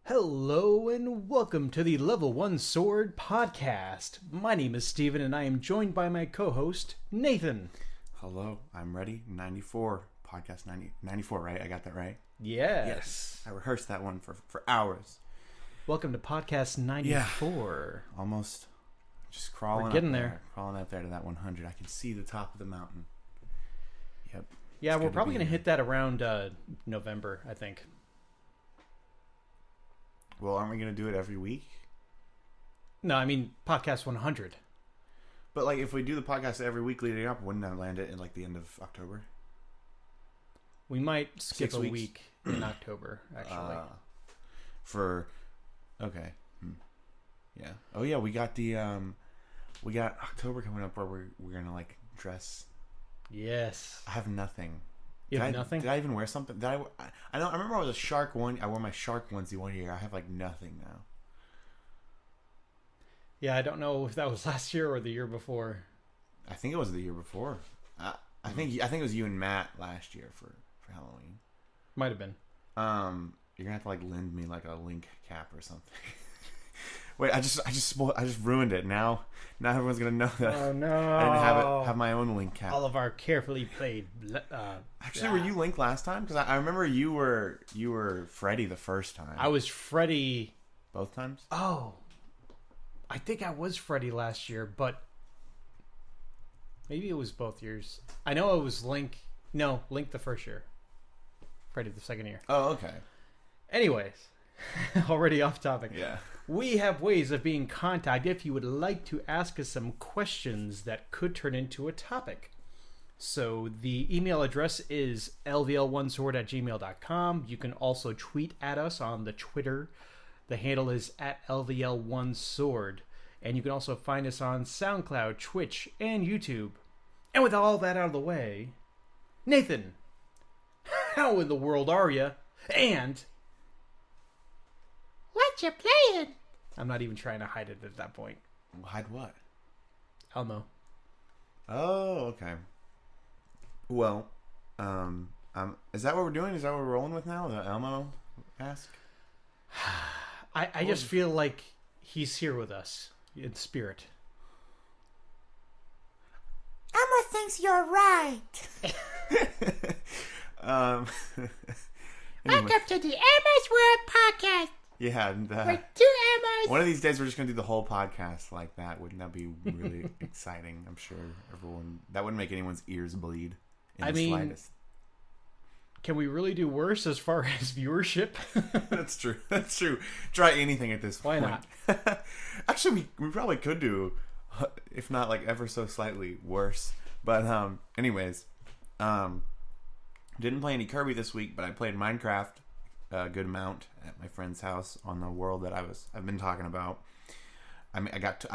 Hello and welcome to the Level 1 Sword Podcast. My name is Steven and I am joined by my co-host, Nathan. Hello, I'm ready. 94. Podcast 94, right? I got that right? Yes. I rehearsed that one for hours. Welcome to Podcast 94. Yeah, almost just crawling We're getting up there. Crawling up there to that 100. I can see the top of the mountain. Yep. Yeah, It's we're good probably be going to here. hit that around November, I think. Well, aren't we going to do it every week? No, I mean Podcast 100. But like if we do the podcast every week leading up, wouldn't that land it in like the end of October? We might skip 6 a weeks. week in October, actually. Okay. Yeah. Oh yeah, we got October coming up where we're going to like dress. Yes. I have nothing. You have nothing? Did I even wear something? I remember I was a shark one. I wore my shark onesie one year. I have like nothing now. Yeah, I don't know if that was last year or the year before. I think it was the year before. I think it was you and Matt last year for Halloween. Might have been. You're gonna have to like lend me like a Link cap or something. Wait, I just ruined it. Now everyone's gonna know that. Oh no! I didn't have my own Link cap. All of our carefully played. Actually, were you Link last time? Because I remember you were Freddy the first time. I was Freddy. Both times. Oh, I think I was Freddy last year, but maybe it was both years. I know it was Link. No, Link the first year. Freddy the second year. Oh, okay. Anyways, already off topic. Yeah. We have ways of being contacted if you would like to ask us some questions that could turn into a topic. So the email address is lvl1sword@gmail.com. You can also tweet at us on the Twitter. The handle is @lvl1sword. And you can also find us on SoundCloud, Twitch, and YouTube. And with all that out of the way, Nathan, how in the world are you? And what you playing? I'm not even trying to hide it at that point. Hide what? Elmo. Oh, okay. Well, is that what we're doing? Is that what we're rolling with now? The Elmo ask? I just feel like he's here with us in spirit. Elmo thinks you're right. Anyway. Welcome to the Elmo's World Podcast. Yeah, and, With two Elmos. one of these days we're just gonna do the whole podcast like that. Wouldn't that be really exciting? I'm sure that wouldn't make anyone's ears bleed in the slightest. Can we really do worse as far as viewership? That's true. That's true. Try anything at this Why point. Not? Actually, we probably could do, if not like ever so slightly worse. But anyways, didn't play any Kirby this week, but I played Minecraft a good amount at my friend's house on the world that I've been talking about. I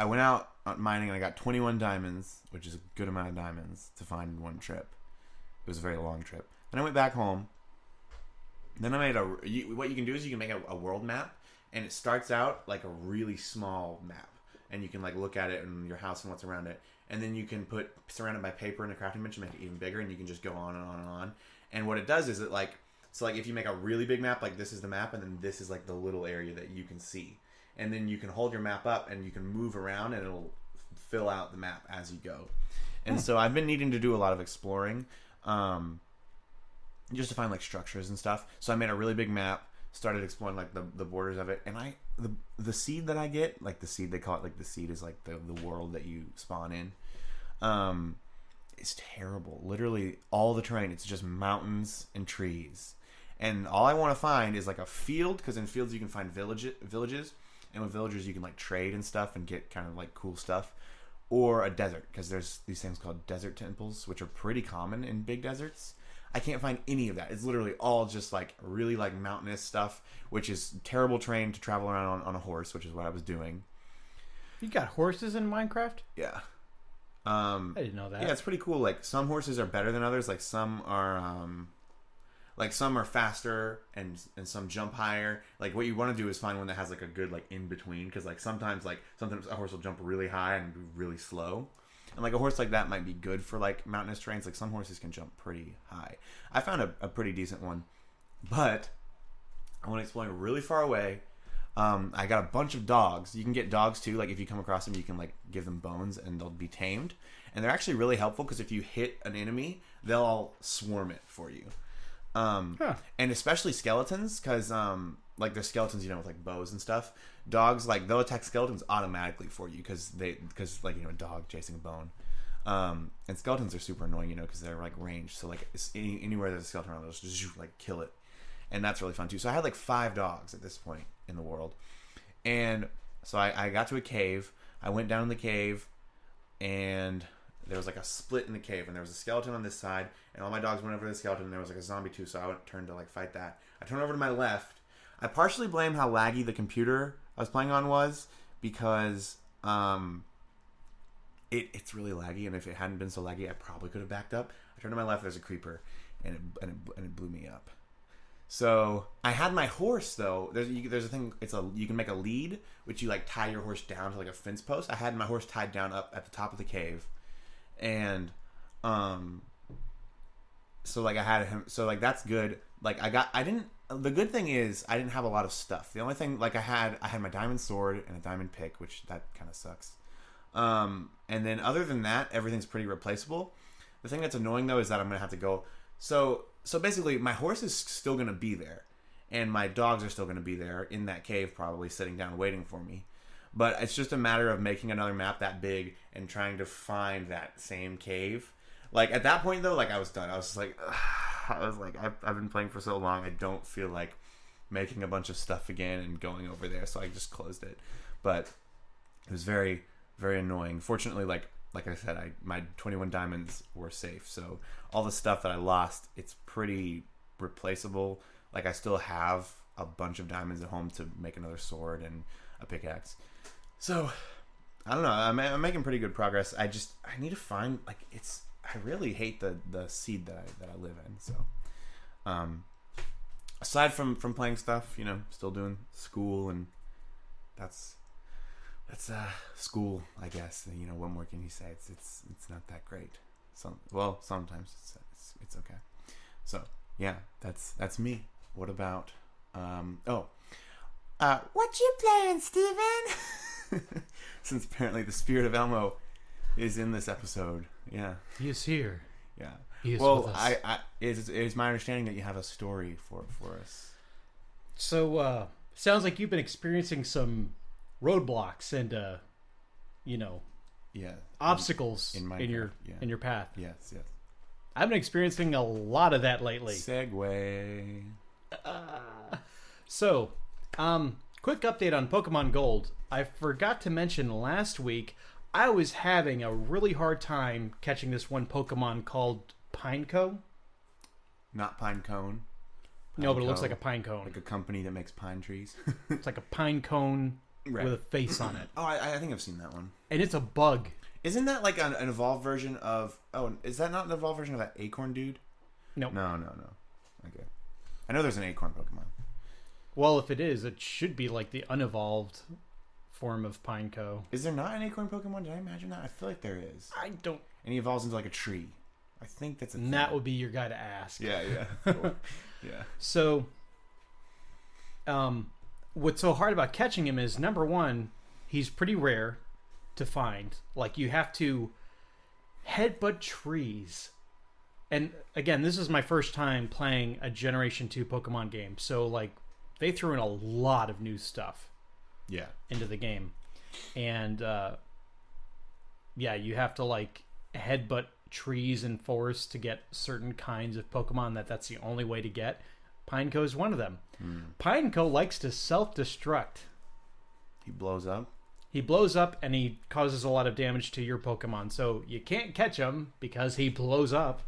went out mining and I got 21 diamonds, which is a good amount of diamonds to find in one trip. It was a very long trip. Then I went back home. Then I made what you can do is you can make a world map, and it starts out like a really small map, and you can like look at it and your house and what's around it, and then you can surround it by paper and a crafting bench and make it even bigger, and you can just go on and on and on. And what it does is like if you make a really big map, like this is the map, and then this is like the little area that you can see, and then you can hold your map up and you can move around and it'll fill out the map as you go. And so I've been needing to do a lot of exploring. Just to find like structures and stuff. So I made a really big map, started exploring like the borders of it, and the seed that I get, like the seed, they call it like the seed is like the world that you spawn in. It's terrible. Literally all the terrain, it's just mountains and trees. And all I want to find is like a field, because in fields you can find villages, and with villagers you can like trade and stuff and get kind of like cool stuff. Or a desert, because there's these things called desert temples, which are pretty common in big deserts. I can't find any of that. It's literally all just like really like mountainous stuff, which is terrible terrain to travel around on a horse, which is what I was doing. You got horses in Minecraft? Yeah. I didn't know that. Yeah, it's pretty cool. Like some horses are better than others. Like some are faster and some jump higher. Like what you want to do is find one that has like a good like in between, because like sometimes a horse will jump really high and be really slow. And like a horse like that might be good for like mountainous terrains. Like some horses can jump pretty high. I found a pretty decent one, but I went exploring really far away. I got a bunch of dogs. You can get dogs too. Like if you come across them, you can like give them bones and they'll be tamed. And they're actually really helpful because if you hit an enemy, they'll all swarm it for you. And especially skeletons, because like there's skeletons, with like bows and stuff. Dogs, like they'll attack skeletons automatically for you because like a dog chasing a bone. And skeletons are super annoying, because they're like ranged. So like anywhere there's a skeleton around, they'll just like kill it, and that's really fun too. So I had like 5 dogs at this point in the world, and so I got to a cave. I went down in the cave, and there was like a split in the cave, and there was a skeleton on this side, and all my dogs went over to the skeleton, and there was like a zombie too, so I turned to like fight that. I turned over to my left. I partially blame how laggy the computer I was playing on was, because it's really laggy, and if it hadn't been so laggy, I probably could have backed up. I turned to my left, there's a creeper, and it blew me up. So I had my horse though. There's a thing. You can make a lead, which you like tie your horse down to like a fence post. I had my horse tied down up at the top of the cave, and so like I had him. So like that's good. Like I didn't. The good thing is I didn't have a lot of stuff. The only thing like I had my diamond sword and a diamond pick, which that kind of sucks. And then other than that, everything's pretty replaceable. The thing that's annoying though is that I'm gonna have to go. So basically, my horse is still going to be there, and my dogs are still going to be there in that cave, probably sitting down waiting for me. But it's just a matter of making another map that big and trying to find that same cave. Like at that point, though, like I was done. I was just like, I've been playing for so long. I don't feel like making a bunch of stuff again and going over there, so I just closed it. But it was very, very annoying. Fortunately, like I said, my 21 diamonds were safe. So all the stuff that I lost, it's pretty replaceable. Like I still have a bunch of diamonds at home to make another sword and a pickaxe. So I don't know. I'm making pretty good progress. I need to find I really hate the seed that I live in. So aside from playing stuff, still doing school, and that's school, I guess. What more can you say? It's not that great. Sometimes it's okay. So yeah, that's me. What about what you playing, Steven? Since apparently the spirit of Elmo is in this episode. Yeah, he is here. Yeah. He is well, with us. It's my understanding that you have a story for us. So sounds like you've been experiencing some roadblocks and obstacles in your path. Yes. I've been experiencing a lot of that lately. Segway. So, quick update on Pokemon Gold. I forgot to mention last week I was having a really hard time catching this one Pokemon called Pineco. Not pine cone. No, but it looks like a pine cone. Like a company that makes pine trees. It's like a pine cone with a face on it. Oh, I think I've seen that one. And it's a bug. Isn't that like an evolved version of... Oh, is that not an evolved version of that acorn dude? Nope. No. Okay. I know there's an acorn Pokemon. Well, if it is, it should be like the unevolved form of Pineco. Is there not an acorn Pokemon? Did I imagine that? I feel like there is. I don't... And he evolves into like a tree. I think that's a thing. And that would be your guy to ask. Yeah. Cool. Yeah. So, what's so hard about catching him is, number one, he's pretty rare to find. Like, you have to headbutt trees. And, again, this is my first time playing a Generation 2 Pokemon game. So, like, they threw in a lot of new stuff into the game. And, you have to, like, headbutt trees and forests to get certain kinds of Pokemon that's the only way to get. Pineco is one of them. Pineco likes to self-destruct. He blows up? He blows up and he causes a lot of damage to your Pokemon. So you can't catch him because he blows up.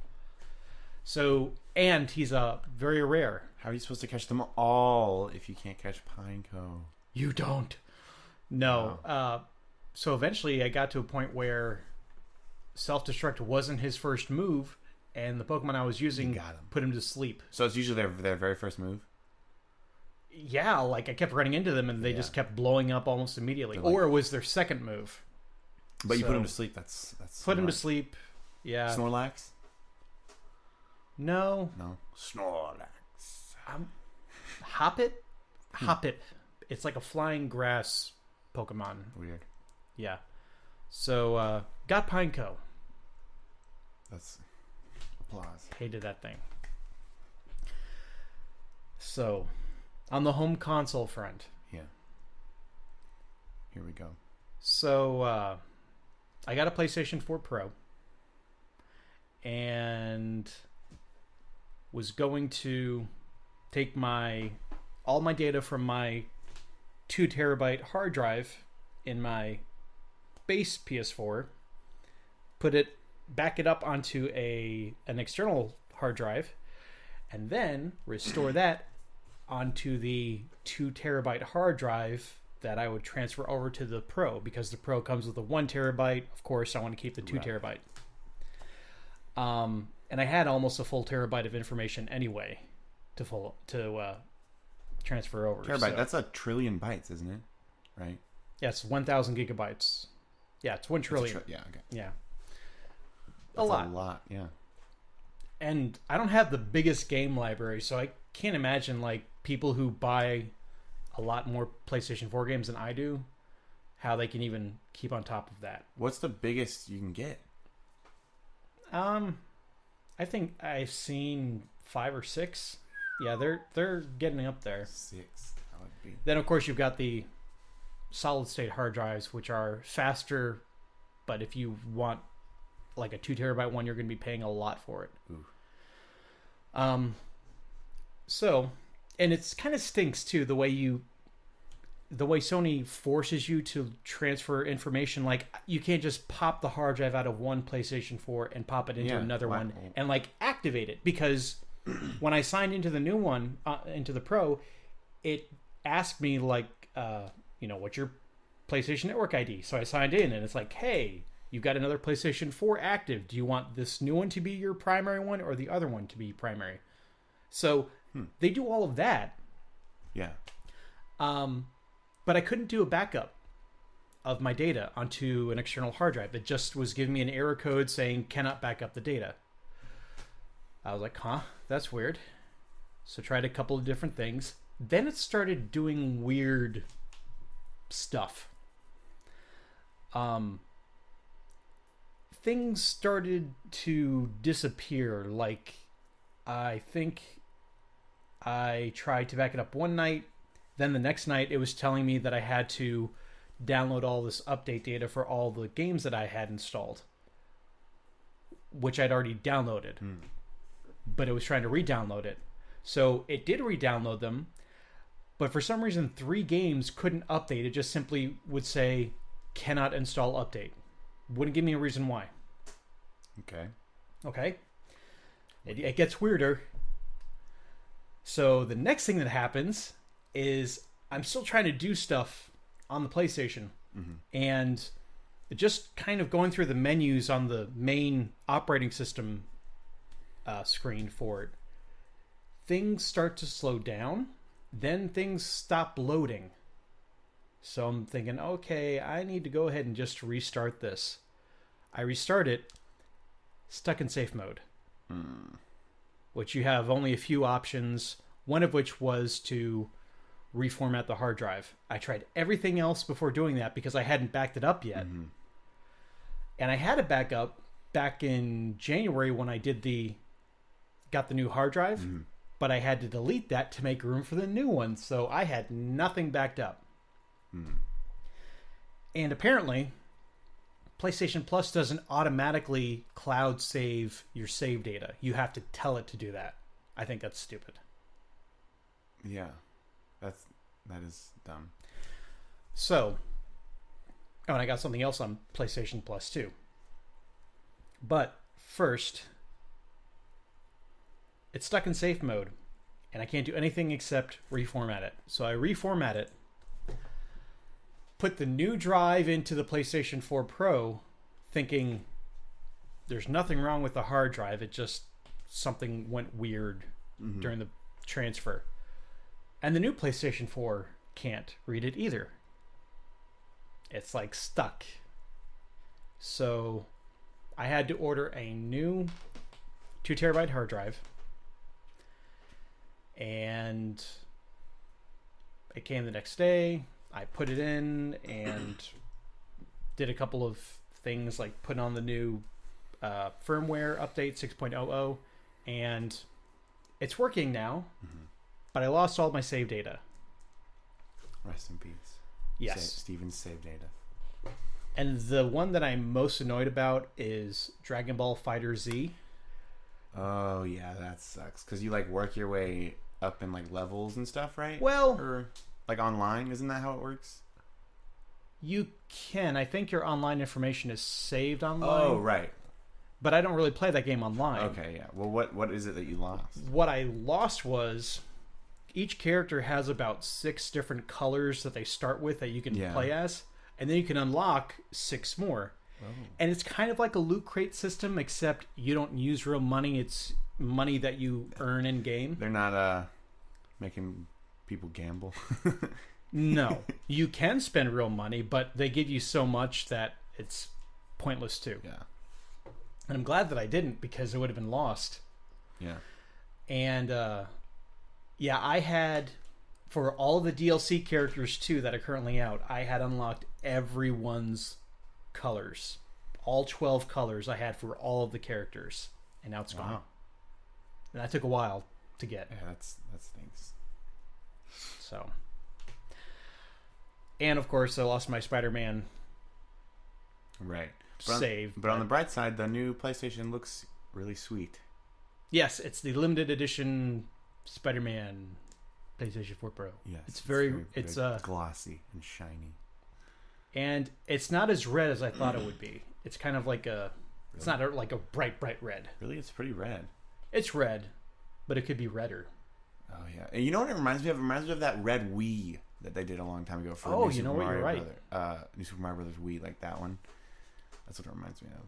So, and he's very rare. How are you supposed to catch them all if you can't catch Pineco? You don't. No. Wow. So eventually I got to a point where self-destruct wasn't his first move, and the Pokemon I was using put him to sleep. So it's usually their very first move? Yeah, like I kept running into them and they just kept blowing up almost immediately. Or it was their second move. But you put him to sleep. That's put him to sleep. Yeah. Snorlax? No. Snorlax. Hoppit? Hoppit. It's like a flying grass Pokemon. Weird. Yeah. So, got Pineco. That's applause. Hated that thing. So, on the home console front. Yeah. Here we go. So, I got a PlayStation 4 Pro. And was going to take all my data from my 2 terabyte hard drive in my base PS4, back it up onto an external hard drive, and then restore that onto the 2 terabyte hard drive that I would transfer over to the Pro, because the Pro comes with a 1 terabyte. Of course, I want to keep the 2 terabyte. And I had almost a full terabyte of information anyway to transfer over. Terabyte, so that's a trillion bytes, isn't it? Right? Yeah, it's 1,000 gigabytes. Yeah, it's 1 trillion. Yeah, okay. Yeah. That's a lot, yeah. And I don't have the biggest game library, so I can't imagine like people who buy a lot more PlayStation 4 games than I do, how they can even keep on top of that. What's the biggest you can get? I think I've seen 5 or 6. Yeah, they're getting up there. 6. That would be. Then of course you've got the solid state hard drives, which are faster, but if you want like a 2 terabyte one, you're going to be paying a lot for it. Ooh. So, and it's kind of stinks too the way Sony forces you to transfer information. Like, you can't just pop the hard drive out of one PlayStation 4 and pop it into another one and like activate it, because when I signed into the new one, into the Pro, it asked me like, what's your PlayStation Network ID? So I signed in, and it's like, hey, you've got another PlayStation 4 active. Do you want this new one to be your primary one or the other one to be primary? So they do all of that. Yeah. But I couldn't do a backup of my data onto an external hard drive. It just was giving me an error code saying cannot back up the data. I was like, that's weird. So tried a couple of different things. Then it started doing weird stuff. Things started to disappear. Like, I think I tried to back it up one night. Then the next night, it was telling me that I had to download all this update data for all the games that I had installed, which I'd already downloaded. But it was trying to re-download it. So it did re-download them, but for some reason 3 games couldn't update. It just simply would say, cannot install update. Wouldn't give me a reason why. Okay. It gets weirder. So the next thing that happens is I'm still trying to do stuff on the PlayStation. And just kind of going through the menus on the main operating system screen for it, things start to slow down. Then things stop loading. So I'm thinking, okay, I need to go ahead and just restart this. I restart it, stuck in safe mode. Which you have only a few options, one of which was to reformat the hard drive. I tried everything else before doing that because I hadn't backed it up yet. And I had it back up back in January when I got the new hard drive, but I had to delete that to make room for the new one, so I had nothing backed up. And apparently, PlayStation Plus doesn't automatically cloud save your save data. You have to tell it to do that. I think that's stupid. Yeah. That is dumb. So, and I got something else on PlayStation Plus too. But first, it's stuck in safe mode, and I can't do anything except reformat it. So I reformat it, put the new drive into the PlayStation 4 Pro, thinking there's nothing wrong with the hard drive. It just, something went weird during the transfer. And the new PlayStation 4 can't read it either. It's like stuck. So I had to order a new 2 terabyte hard drive. And It came the next day. I put it in and did a couple of things like putting on the new firmware update 6.00, and it's working now. But I lost all my save data. Rest in peace. Yes. Steven's save data. And the one that I'm most annoyed about is Dragon Ball Fighter Z. Oh yeah, that sucks. Because you like work your way up in like levels and stuff, right? Well, or like online, isn't that how it works? you can. I think your online information is saved online. Oh right. But I don't really play that game online. Okay, yeah. Well, what is it that you lost? What I lost was each character has about 6 different colors that they start with that you can play as, and then you can unlock 6 more. Oh. And it's kind of like a loot crate system, except you don't use real money. It's money that you earn in game. They're not making people gamble. No, you can spend real money, but they give you so much that it's pointless too. Yeah. And I'm glad that I didn't, because it would have been lost. Yeah. And yeah, I had, for all the DLC characters too that are currently out, I had unlocked everyone's colors. All 12 colors I had for all of the characters. And now it's gone. Wow. And that took a while to get. Yeah, that stinks. So. And of course, I lost my Spider-Man right. save. But on the bright side, the new PlayStation looks really sweet. Yes, it's the limited edition Spider-Man PlayStation 4 Pro. Yes. It's very glossy and shiny. And it's not as red as I thought it would be. It's kind of like a... It's not like a bright red. Really? It's pretty red. It's red, but it could be redder. Oh, yeah. And you know what it reminds me of? It reminds me of that red Wii that they did a long time ago for New Super Mario New Super Mario Brothers Wii, like that one. That's what it reminds me of.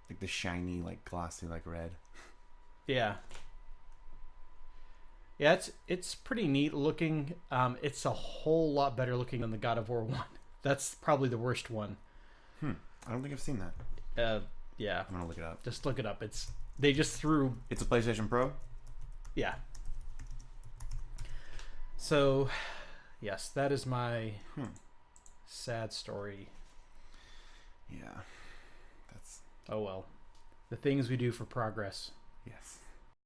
Like the shiny, like glossy, like red. Yeah. Yeah, it's pretty neat looking. It's a whole lot better looking than the God of War 1. That's probably the worst one. I don't think I've seen that. Yeah. I'm gonna look it up. Just look it up. They just threw... It's a PlayStation Pro? Yeah. So, yes, that is my sad story. Yeah. That's... Oh well. The things we do for progress. Yes.